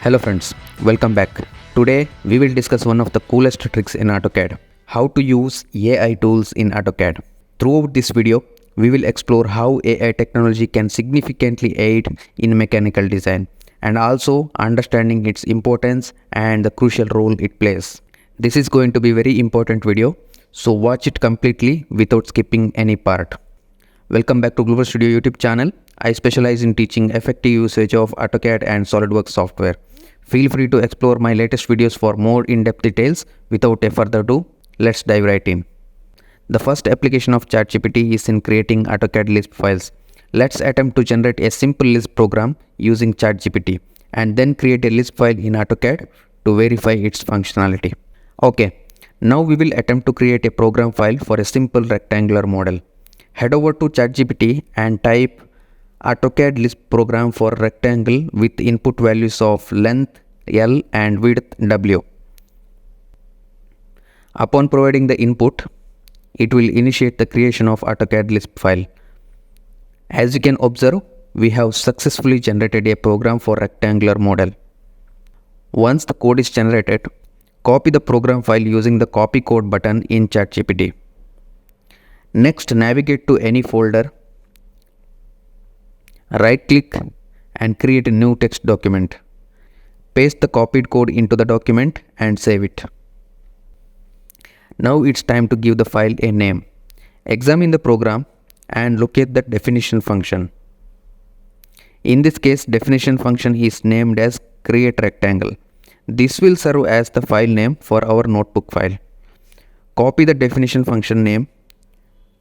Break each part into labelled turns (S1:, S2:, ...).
S1: Hello friends, welcome back. Today we will discuss one of the coolest tricks in AutoCAD, how to use AI tools in AutoCAD. Throughout this video, we will explore how AI technology can significantly aid in mechanical design and also understanding its importance and the crucial role it plays. This is going to be a very important video, so watch it completely without skipping any part. Welcome back to Global Studio YouTube channel. I specialize in teaching effective usage of AutoCAD and SolidWorks software. Feel free to explore my latest videos for more in-depth details. Without a further ado, let's dive right in. The first application of ChatGPT is in creating AutoCAD Lisp files. Let's attempt to generate a simple Lisp program using ChatGPT and then create a Lisp file in AutoCAD to verify its functionality. Okay, now we will attempt to create a program file for a simple rectangular model. Head over to ChatGPT and type AutoCAD Lisp program for rectangle with input values of length L and width W. Upon providing the input, it will initiate the creation of AutoCAD Lisp file. As you can observe, we have successfully generated a program for rectangular model. Once the code is generated, copy the program file using the copy code button in ChatGPT. Next, navigate to any folder, right-click and create a new text document. Paste the copied code into the document and save it. Now it's time to give the file a name. Examine the program and locate the definition function. In this case, definition function is named as create rectangle. This will serve as the file name for our notebook file. Copy the definition function name,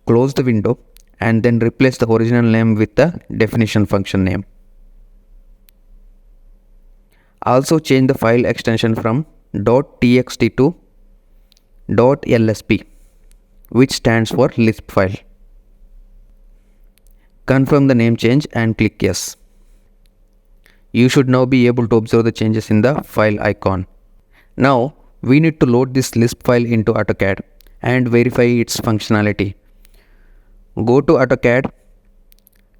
S1: close the window, and then replace the original name with the definition function name. Also change the file extension from .txt to .lsp, which stands for Lisp file. Confirm the name change and click yes. You should now be able to observe the changes in the file icon. Now we need to load this Lisp file into AutoCAD and verify its functionality. Go to AutoCAD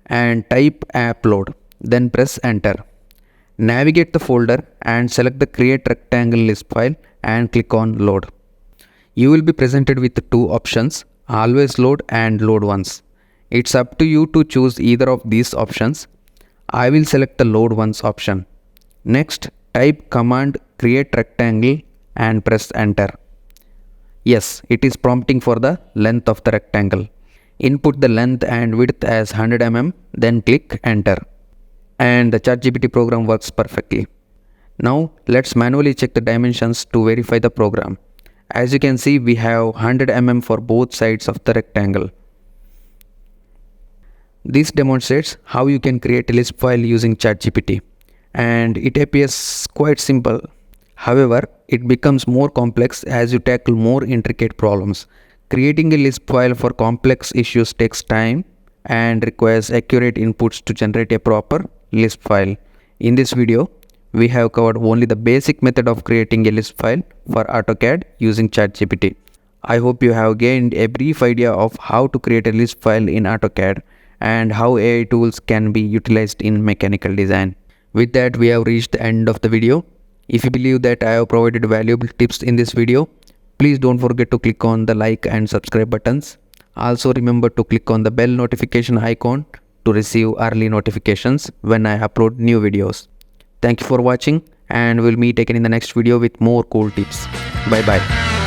S1: and type appload, then press enter. Navigate the folder and select the create rectangle Lisp file and click on load. You will be presented with two options, always load and load once. It's up to you to choose either of these options. I will select the load once option. Next, type command create rectangle and press enter. Yes, it is prompting for the length of the rectangle. Input the length and width as 100 mm, then click enter. And the ChatGPT program works perfectly. Now let's manually check the dimensions to verify the program. As you can see, we have 100 mm for both sides of the rectangle. This demonstrates how you can create a Lisp file using ChatGPT, and it appears quite simple. However, it becomes more complex as you tackle more intricate problems. Creating a Lisp file for complex issues takes time and requires accurate inputs to generate a proper Lisp file. In this video, we have covered only the basic method of creating a Lisp file for AutoCAD using ChatGPT. I hope you have gained a brief idea of how to create a Lisp file in AutoCAD and how AI tools can be utilized in mechanical design. With that, we have reached the end of the video. If you believe that I have provided valuable tips in this video, please don't forget to click on the like and subscribe buttons. Also remember to click on the bell notification icon to receive early notifications when I upload new videos. Thank you for watching, and we'll meet again in the next video with more cool tips. Bye bye.